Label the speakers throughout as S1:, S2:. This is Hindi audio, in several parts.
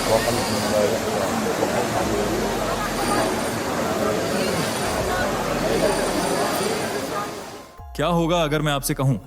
S1: क्या होगा अगर मैं आपसे कहूं,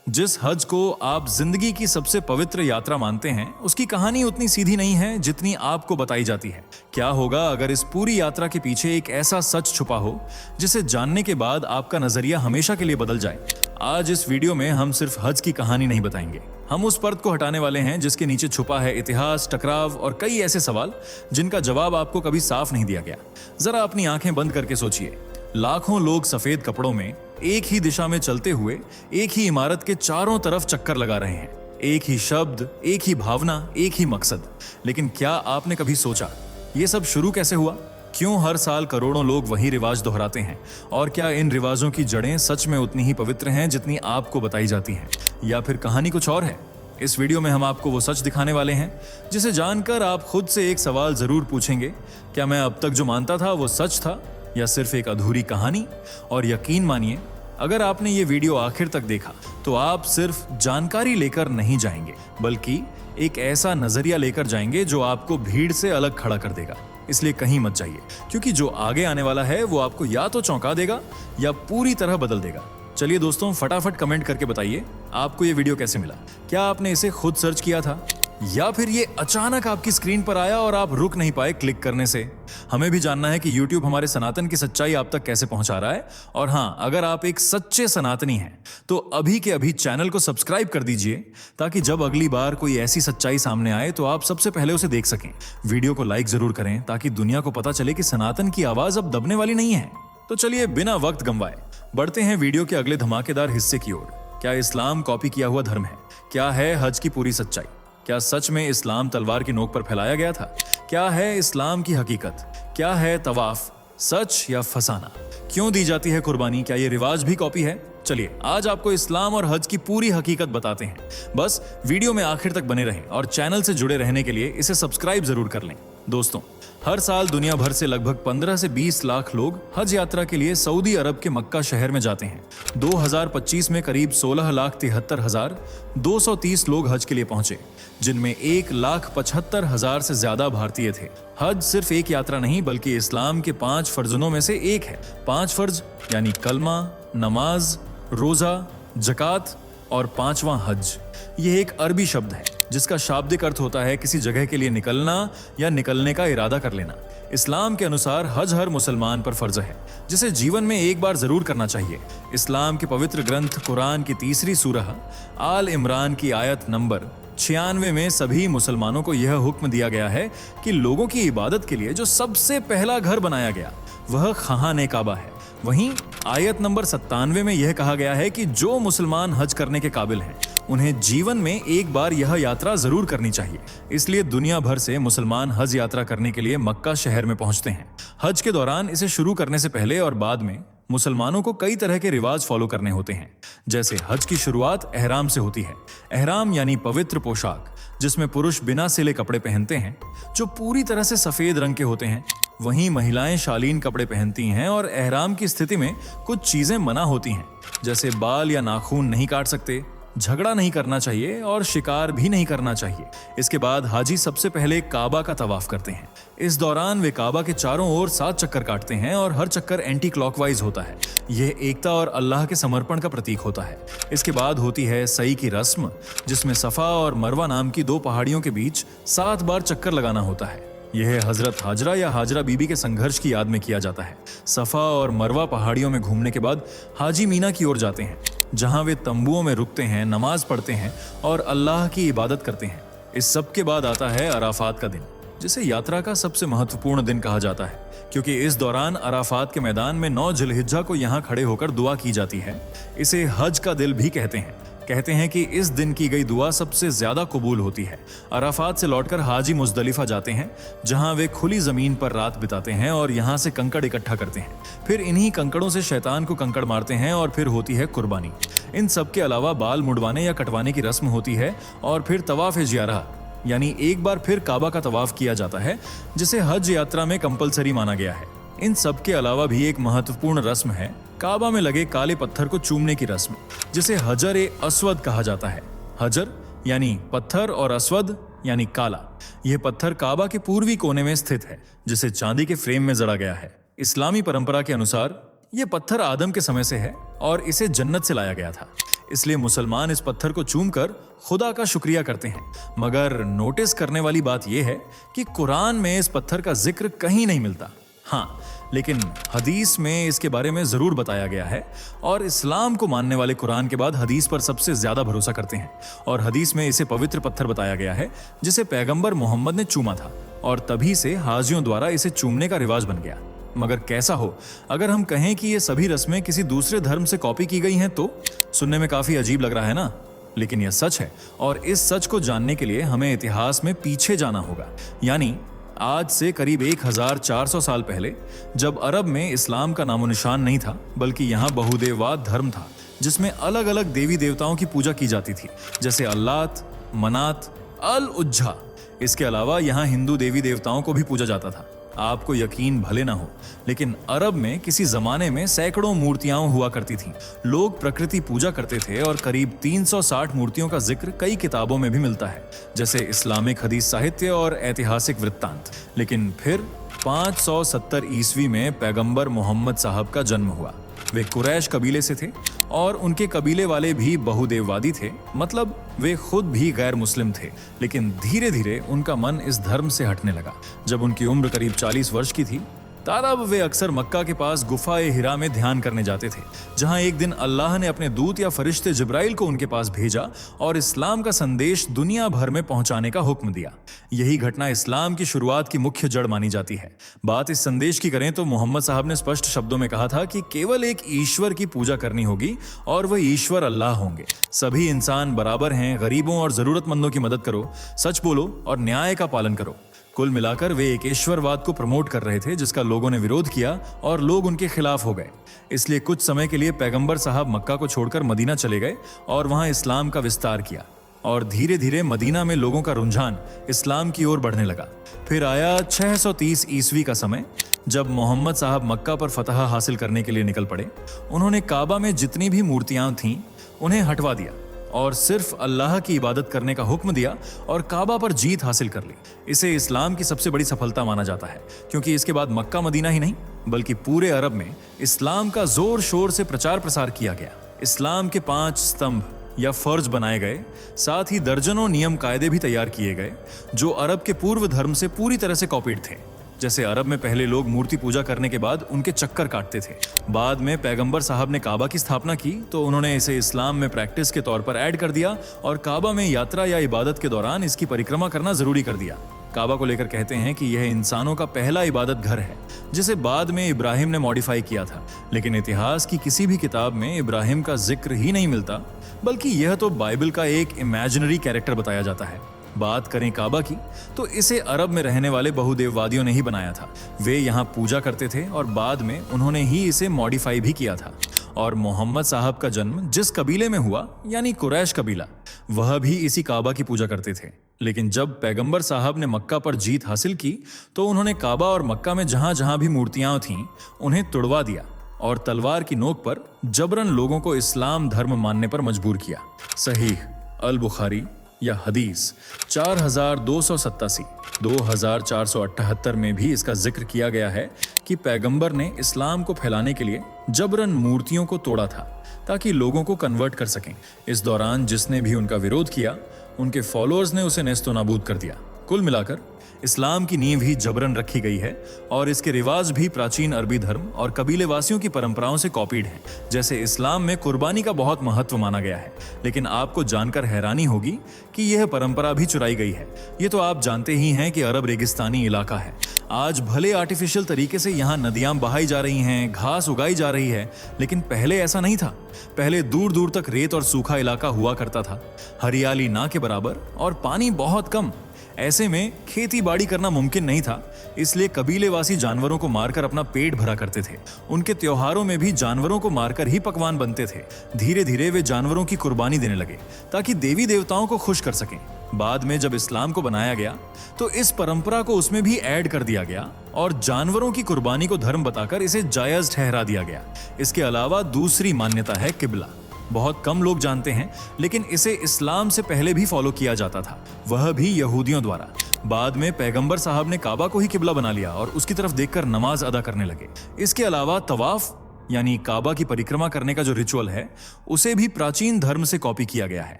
S1: जिस हज को आप जिंदगी की सबसे पवित्र यात्रा मानते हैं, उसकी कहानी उतनी सीधी नहीं है जितनी आपको बताई जाती है। क्या होगा अगर इस पूरी यात्रा के पीछे एक ऐसा सच छुपा हो जिसे जानने के बाद आपका नजरिया हमेशा के लिए बदल जाए। आज इस वीडियो में हम सिर्फ हज की कहानी नहीं बताएंगे, हम उस पर्द को हटाने वाले हैं जिसके नीचे छुपा है इतिहास, टकराव और कई ऐसे सवाल जिनका जवाब आपको कभी साफ नहीं दिया गया। जरा अपनी आंखें बंद करके सोचिए, लाखों लोग सफेद कपड़ों में एक ही दिशा में चलते हुए एक ही इमारत के चारों तरफ चक्कर लगा रहे हैं। एक ही शब्द, एक ही भावना, एक ही मकसद। लेकिन क्या आपने कभी सोचा ये सब शुरू कैसे हुआ? क्यों हर साल करोड़ों लोग वही रिवाज दोहराते हैं? और क्या इन रिवाजों की जड़ें सच में उतनी ही पवित्र हैं जितनी आपको बताई जाती हैं? या फिर कहानी कुछ और है? इस वीडियो में हम आपको वो सच दिखाने वाले हैं जिसे जानकर आप खुद से एक सवाल जरूर पूछेंगे, क्या मैं अब तक जो मानता था वो सच था या सिर्फ एक अधूरी कहानी? और यकीन मानिए, अगर आपने ये वीडियो आखिर तक देखा तो आप सिर्फ जानकारी लेकर नहीं जाएंगे, बल्कि एक ऐसा नजरिया लेकर जाएंगे जो आपको भीड़ से अलग खड़ा कर देगा। इसलिए कहीं मत जाइए, क्योंकि जो आगे आने वाला है वो आपको या तो चौंका देगा या पूरी तरह बदल देगा। चलिए दोस्तों, फटाफट कमेंट करके बताइए आपको ये वीडियो कैसे मिला। क्या आपने इसे खुद सर्च किया था या फिर ये अचानक आपकी स्क्रीन पर आया और आप रुक नहीं पाए क्लिक करने से? हमें भी जानना है कि YouTube हमारे सनातन की सच्चाई आप तक कैसे पहुंचा रहा है। और हाँ, अगर आप एक सच्चे सनातनी हैं तो अभी के अभी चैनल को सब्सक्राइब कर दीजिए, ताकि जब अगली बार कोई ऐसी सच्चाई सामने आए तो आप सबसे पहले उसे देख सकें। वीडियो को लाइक जरूर करें ताकि दुनिया को पता चले कि सनातन की आवाज अब दबने वाली नहीं है। तो चलिए बिना वक्त गंवाए बढ़ते हैं वीडियो के अगले धमाकेदार हिस्से की ओर। क्या इस्लाम कॉपी किया हुआ धर्म है? क्या है हज की पूरी सच्चाई? क्या सच में इस्लाम तलवार की नोक पर फैलाया गया था? क्या है इस्लाम की हकीकत? क्या है तवाफ, सच या फसाना? क्यों दी जाती है कुर्बानी? क्या ये रिवाज भी कॉपी है? चलिए आज आपको इस्लाम और हज की पूरी हकीकत बताते हैं। बस वीडियो में आखिर तक बने रहें और चैनल से जुड़े रहने के लिए इसे सब्सक्राइब जरूर कर लें। दोस्तों, हर साल दुनिया भर से लगभग 15 से 20 लाख लोग हज यात्रा के लिए सऊदी अरब के मक्का शहर में जाते हैं। 2025 में करीब 16,73,230 लोग हज के लिए पहुंचे, जिनमें 1,75,000 से ज्यादा भारतीय थे। हज सिर्फ एक यात्रा नहीं, बल्कि इस्लाम के 5 फर्जों में से एक है। 5 फर्ज यानी कलमा, नमाज, रोजा, जकात और 5वां हज। यह एक अरबी शब्द है जिसका शाब्दिक अर्थ होता है किसी जगह के लिए निकलना या निकलने का इरादा कर लेना। इस्लाम के अनुसार हज हर मुसलमान पर फर्ज है, जिसे जीवन में एक बार जरूर करना चाहिए। इस्लाम के पवित्र ग्रंथ कुरान की 3री सूरह आल इमरान की आयत नंबर 96 में सभी मुसलमानों को यह हुक्म दिया गया है कि लोगों की इबादत के लिए जो सबसे पहला घर बनाया गया वह खाने काबा है। वहीं आयत नंबर 97 में यह कहा गया है कि जो मुसलमान हज करने के काबिल हैं, उन्हें जीवन में एक बार यह यात्रा जरूर करनी चाहिए। इसलिए दुनिया भर से मुसलमान हज यात्रा करने के लिए मक्का शहर में पहुंचते हैं। हज के दौरान इसे शुरू करने से पहले और बाद में मुसलमानों को कई तरह के रिवाज फॉलो करने होते हैं। जैसे हज की शुरुआत एहराम से होती है। एहराम यानी पवित्र पोशाक, जिसमें पुरुष बिना सिले कपड़े पहनते हैं जो पूरी तरह से सफेद रंग के होते हैं। वहीं महिलाएं शालीन कपड़े पहनती हैं और एहराम की स्थिति में कुछ चीजें मना होती हैं, जैसे बाल या नाखून नहीं काट सकते, झगड़ा नहीं करना चाहिए और शिकार भी नहीं करना चाहिए। इसके बाद हाजी सबसे पहले काबा का तवाफ करते हैं। इस दौरान वे काबा के चारों ओर 7 चक्कर काटते हैं और हर चक्कर एंटी क्लॉकवाइज होता है। यह एकता और अल्लाह के समर्पण का प्रतीक होता है। इसके बाद होती है सई की रस्म, जिसमें सफा और मरवा नाम की 2 पहाड़ियों के बीच 7 बार चक्कर लगाना होता है। यह हजरत हाजरा या हाजरा बीबी के संघर्ष की याद में किया जाता है। सफा और मरवा पहाड़ियों में घूमने के बाद हाजी मीना की ओर जाते हैं, जहां वे तंबुओं में रुकते हैं, नमाज पढ़ते हैं और अल्लाह की इबादत करते हैं। इस सब के बाद आता है अराफात का दिन, जिसे यात्रा का सबसे महत्वपूर्ण दिन कहा जाता है, क्योंकि इस दौरान अराफात के मैदान में 9 जिलहिज्जा को यहां खड़े होकर दुआ की जाती है। इसे हज का दिल भी कहते हैं। कहते हैं कि इस दिन की गई दुआ सबसे ज्यादा कबूल होती है। अराफात से लौटकर हाजी मुजदलिफा जाते हैं, जहां वे खुली जमीन पर रात बिताते हैं और यहां से कंकड़ इकट्ठा करते हैं। फिर इन्हीं कंकड़ों से शैतान को कंकड़ मारते हैं और फिर होती है कुर्बानी। इन सब के अलावा बाल मुड़वाने या कटवाने की रस्म होती है और फिर तवाफ जियारा यानी एक बार फिर काबा का तवाफ किया जाता है, जिसे हज यात्रा में कंपलसरी माना गया है। इन सब के अलावा भी एक महत्वपूर्ण रस्म है काबा में लगे काले पत्थर को चूमने की रस्म, जिसे हजर ए अस्वद कहा जाता है। हजर यानी पत्थर और अस्वद यानी काला। यह पत्थर काबा के पूर्वी कोने में स्थित है, जिसे चांदी के फ्रेम में जड़ा गया है। इस्लामी परंपरा के अनुसार यह पत्थर आदम के समय से है और इसे जन्नत से लाया गया था, इसलिए मुसलमान इस पत्थर को चूमकर खुदा का शुक्रिया करते हैं। मगर नोटिस करने वाली बात यह है कि कुरान में इस पत्थर का जिक्र कहीं नहीं मिलता। हाँ, लेकिन हदीस में इसके बारे में जरूर बताया गया है और इस्लाम को मानने वाले कुरान के बाद हदीस पर सबसे ज्यादा भरोसा करते हैं। और हदीस में इसे पवित्र पत्थर बताया गया है जिसे पैगंबर मोहम्मद ने चूमा था और तभी से हाजियों द्वारा इसे चूमने का रिवाज बन गया। मगर कैसा हो, अगर हम कहें कि ये सभी रस्में किसी दूसरे धर्म से कॉपी की गई हैं तो सुनने में काफी अजीब लग रहा है ना, लेकिन यह सच है। और इस सच को जानने के लिए हमें इतिहास में पीछे जाना होगा, यानी आज से करीब 1400 साल पहले, जब अरब में इस्लाम का नामो निशान नहीं था, बल्कि यहाँ बहुदेववाद धर्म था जिसमें अलग अलग देवी देवताओं की पूजा की जाती थी, जैसे अल्लात, मनात, अल उज्जा। इसके अलावा यहाँ हिंदू देवी देवताओं को भी पूजा जाता था। आपको यकीन भले ना हो, लेकिन अरब में किसी जमाने में सैकड़ों मूर्तियां हुआ करती थीं। लोग प्रकृति पूजा करते थे और करीब 360 मूर्तियों का जिक्र कई किताबों में भी मिलता है, जैसे इस्लामिक हदीस साहित्य और ऐतिहासिक वृत्तांत। लेकिन फिर 570 ईस्वी में पैगंबर मोहम्मद साहब का जन्म हुआ। वे कुरैश कबीले से थे और उनके कबीले वाले भी बहुदेववादी थे, मतलब वे खुद भी गैर मुस्लिम थे। लेकिन धीरे धीरे उनका मन इस धर्म से हटने लगा। जब उनकी उम्र करीब 40 वर्ष की थी, तब वे अक्सर मक्का के पास गुफा-ए हिरा में ध्यान करने जाते थे, जहां एक दिन अल्लाह ने अपने दूत या फरिश्ते जिब्राइल को उनके पास भेजा और इस्लाम का संदेश दुनिया भर में पहुंचाने का हुक्म दिया। यही घटना इस्लाम की शुरुआत की मुख्य जड़ मानी जाती है। बात इस संदेश की करें तो मोहम्मद साहब ने स्पष्ट शब्दों में कहा था कि केवल एक ईश्वर की पूजा करनी होगी और वह ईश्वर अल्लाह होंगे। सभी इंसान बराबर हैं, गरीबों और जरूरतमंदों की मदद करो, सच बोलो और न्याय का पालन करो। कुल मिलाकर वे एक ईश्वरवाद को प्रमोट कर रहे थे जिसका लोगों ने विरोध किया और लोग उनके खिलाफ हो गए। इसलिए कुछ समय के लिए पैगंबर साहब मक्का को छोड़कर मदीना चले गए और वहां इस्लाम का विस्तार किया। और धीरे धीरे मदीना में लोगों का रुझान इस्लाम की ओर बढ़ने लगा। फिर आया 630 ईस्वी का समय, जब मोहम्मद साहब मक्का पर फतह हासिल करने के लिए निकल पड़े। उन्होंने काबा में जितनी भी मूर्तियां थीं उन्हें हटवा दिया और सिर्फ अल्लाह की इबादत करने का हुक्म दिया और काबा पर जीत हासिल कर ली। इसे इस्लाम की सबसे बड़ी सफलता माना जाता है, क्योंकि इसके बाद मक्का मदीना ही नहीं बल्कि पूरे अरब में इस्लाम का जोर शोर से प्रचार प्रसार किया गया। इस्लाम के 5 स्तंभ या फर्ज बनाए गए, साथ ही दर्जनों नियम कायदे भी तैयार किए गए जो अरब के पूर्व धर्म से पूरी तरह से कॉपीड थे। जैसे अरब में पहले लोग मूर्ति पूजा करने के बाद उनके चक्कर काटते थे। बाद में पैगंबर साहब ने काबा की स्थापना की तो उन्होंने इसे इस्लाम में प्रैक्टिस के तौर पर ऐड कर दिया और काबा में यात्रा या इबादत के दौरान इसकी परिक्रमा करना जरूरी कर दिया। काबा को लेकर कहते हैं कि यह इंसानों का पहला इबादत घर है, जिसे बाद में इब्राहिम ने मॉडिफाई किया था। लेकिन इतिहास की किसी भी किताब में इब्राहिम का जिक्र ही नहीं मिलता, बल्कि यह तो बाइबल का एक इमेजिनरी कैरेक्टर बताया जाता है। बात करें काबा की, तो इसे अरब में रहने वाले बहुदेववादियों ने ही बनाया था। वे यहाँ पूजा करते थे और बाद में उन्होंने ही इसे मॉडिफाई भी किया था। और मोहम्मद साहब का जन्म जिस कबीले में हुआ, यानी कुरैश कबीला, वह भी इसी काबा की पूजा करते थे। लेकिन जब पैगंबर साहब ने मक्का पर जीत हासिल की तो उन्होंने काबा और मक्का में जहां जहां भी मूर्तियां थीं उन्हें तुड़वा दिया और तलवार की नोक पर जबरन लोगों को इस्लाम धर्म मानने पर मजबूर किया। सहीह अल बुखारी या हदीस 4287 2478 में भी इसका जिक्र किया गया है कि पैगंबर ने इस्लाम को फैलाने के लिए जबरन मूर्तियों को तोड़ा था ताकि लोगों को कन्वर्ट कर सकें। इस दौरान जिसने भी उनका विरोध किया, उनके फॉलोअर्स ने उसे नेस्तो नाबूद कर दिया। कुल मिलाकर इस्लाम की नींव ही जबरन रखी गई है और इसके रिवाज भी प्राचीन अरबी धर्म और कबीले वासियों की परंपराओं से कॉपीड हैं। जैसे इस्लाम में कुर्बानी का बहुत महत्व माना गया है, लेकिन आपको जानकर हैरानी होगी कि यह परंपरा भी चुराई गई है। ये तो आप जानते ही हैं कि अरब रेगिस्तानी इलाका है। आज भले आर्टिफिशियल तरीके से यहाँ नदियां बहाई जा रही हैं, घास उगाई जा रही है, लेकिन पहले ऐसा नहीं था। पहले दूर दूर तक रेत और सूखा इलाका हुआ करता था, हरियाली ना के बराबर और पानी बहुत कम। ऐसे में खेती बाड़ी करना मुमकिन नहीं था, इसलिए कबीलेवासी जानवरों को मारकर अपना पेट भरा करते थे। उनके त्योहारों में भी जानवरों को मारकर ही पकवान बनते थे। धीरे धीरे वे जानवरों की कुर्बानी देने लगे ताकि देवी देवताओं को खुश कर सकें। बाद में जब इस्लाम को बनाया गया तो इस परंपरा को उसमें भी ऐड कर दिया गया और जानवरों की कुर्बानी को धर्म बताकर इसे जायज ठहरा दिया गया। इसके अलावा दूसरी मान्यता है किबला। बहुत कम लोग जानते हैं, लेकिन इसे इस्लाम से पहले भी फॉलो किया जाता था, वह भी यहूदियों द्वारा। बाद में पैगंबर साहब ने काबा को ही किबला बना लिया और उसकी तरफ देखकर नमाज अदा करने लगे। इसके अलावा तवाफ यानी काबा की परिक्रमा करने का जो रिचुअल है, उसे भी प्राचीन धर्म से कॉपी किया गया है।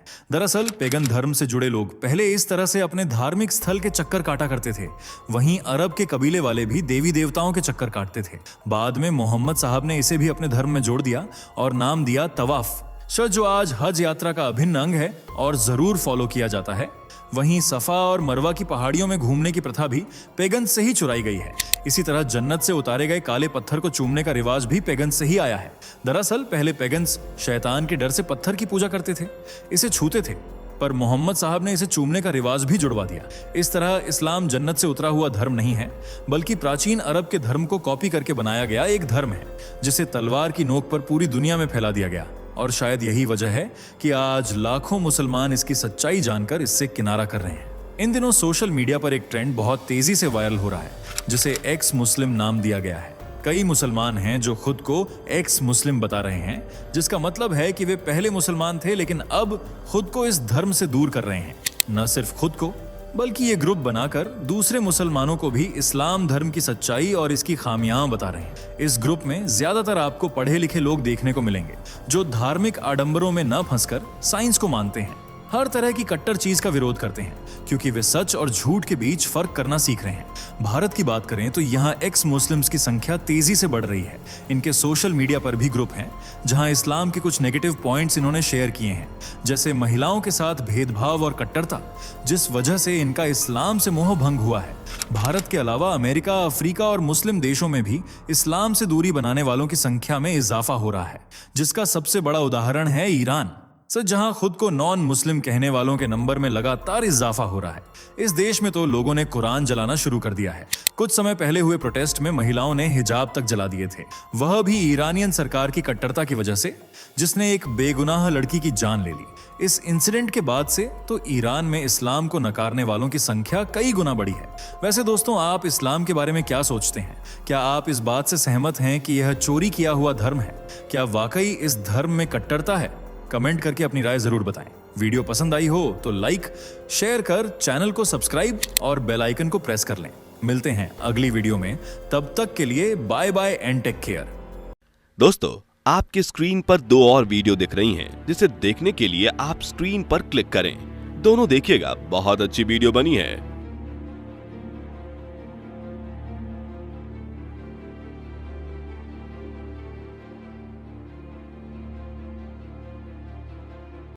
S1: दरअसल पेगन धर्म से जुड़े लोग पहले इस तरह से अपने धार्मिक स्थल के चक्कर काटा करते थे। वहीं अरब के कबीले वाले भी देवी देवताओं के चक्कर काटते थे। बाद में मोहम्मद साहब ने इसे भी अपने धर्म में जोड़ दिया और नाम दिया तवाफ, जो आज हज यात्रा का अभिन्न अंग है और जरूर फॉलो किया जाता है। वहीं सफा और मरवा की पहाड़ियों में घूमने की प्रथा भी पेगन से ही चुराई गई है। इसी तरह जन्नत से उतारे गए काले पत्थर को चूमने का रिवाज भी पेगन से ही आया है। दरअसल पहले पेगन्स शैतान के डर से पत्थर की पूजा करते थे, इसे छूते थे, पर मोहम्मद साहब ने इसे चूमने का रिवाज भी जुड़वा दिया। इस तरह इस्लाम जन्नत से उतरा हुआ धर्म नहीं है, बल्कि प्राचीन अरब के धर्म को कॉपी करके बनाया गया एक धर्म है, जिसे तलवार की नोक पर पूरी दुनिया में फैला दिया गया। और शायद यही वजह है कि आज लाखों मुसलमान इसकी सच्चाई जानकर इससे किनारा कर रहे हैं। इन दिनों सोशल मीडिया पर एक ट्रेंड बहुत तेजी से वायरल हो रहा है, जिसे एक्स मुस्लिम नाम दिया गया है। कई मुसलमान हैं जो खुद को एक्स मुस्लिम बता रहे हैं, जिसका मतलब है कि वे पहले मुसलमान थे लेकिन अब खुद को इस धर्म से दूर कर रहे हैं। न सिर्फ खुद को, बल्कि ये ग्रुप बनाकर दूसरे मुसलमानों को भी इस्लाम धर्म की सच्चाई और इसकी खामियां बता रहे हैं। इस ग्रुप में ज्यादातर आपको पढ़े लिखे लोग देखने को मिलेंगे, जो धार्मिक आडंबरों में न फंसकर साइंस को मानते हैं, हर तरह की कट्टर चीज का विरोध करते हैं, क्योंकि वे सच और झूठ के बीच फर्क करना सीख रहे हैं। भारत की बात करें तो यहाँ एक्स मुस्लिम्स की संख्या तेजी से बढ़ रही है। इनके सोशल मीडिया पर भी ग्रुप हैं, जहां इस्लाम के कुछ नेगेटिव पॉइंट्स इन्होंने शेयर किए हैं, जैसे महिलाओं के साथ भेदभाव और कट्टरता, जिस वजह से इनका इस्लाम से मोह भंग हुआ है। भारत के अलावा अमेरिका, अफ्रीका और मुस्लिम देशों में भी इस्लाम से दूरी बनाने वालों की संख्या में इजाफा हो रहा है, जिसका सबसे बड़ा उदाहरण है ईरान, जहां खुद को नॉन मुस्लिम कहने वालों के नंबर में लगातार इजाफा हो रहा है। इस देश में तो लोगों ने कुरान जलाना शुरू कर दिया है। कुछ समय पहले हुए प्रोटेस्ट में महिलाओं ने हिजाब तक जला दिए थे, वह भी ईरानियन सरकार की कट्टरता की वजह से, जिसने एक बेगुनाह लड़की की जान ले ली। इस इंसिडेंट के बाद से तो ईरान में इस्लाम को नकारने वालों की संख्या कई गुना बढ़ी है। वैसे दोस्तों, आप इस्लाम के बारे में क्या सोचते हैं? क्या आप इस बात से सहमत हैं कि यह चोरी किया हुआ धर्म है? क्या वाकई इस धर्म में कट्टरता है? कमेंट करके अपनी राय जरूर बताएं। वीडियो पसंद आई हो तो लाइक, शेयर कर चैनल को सब्सक्राइब और बेल आइकन को प्रेस कर लें। मिलते हैं अगली वीडियो में, तब तक के लिए bye bye and take care.
S2: दोस्तों, आपकी स्क्रीन पर 2 और वीडियो दिख रही हैं, जिसे देखने के लिए आप स्क्रीन पर क्लिक करें। दोनों देखिएगा, बहुत अच्छी वीडियो बनी है।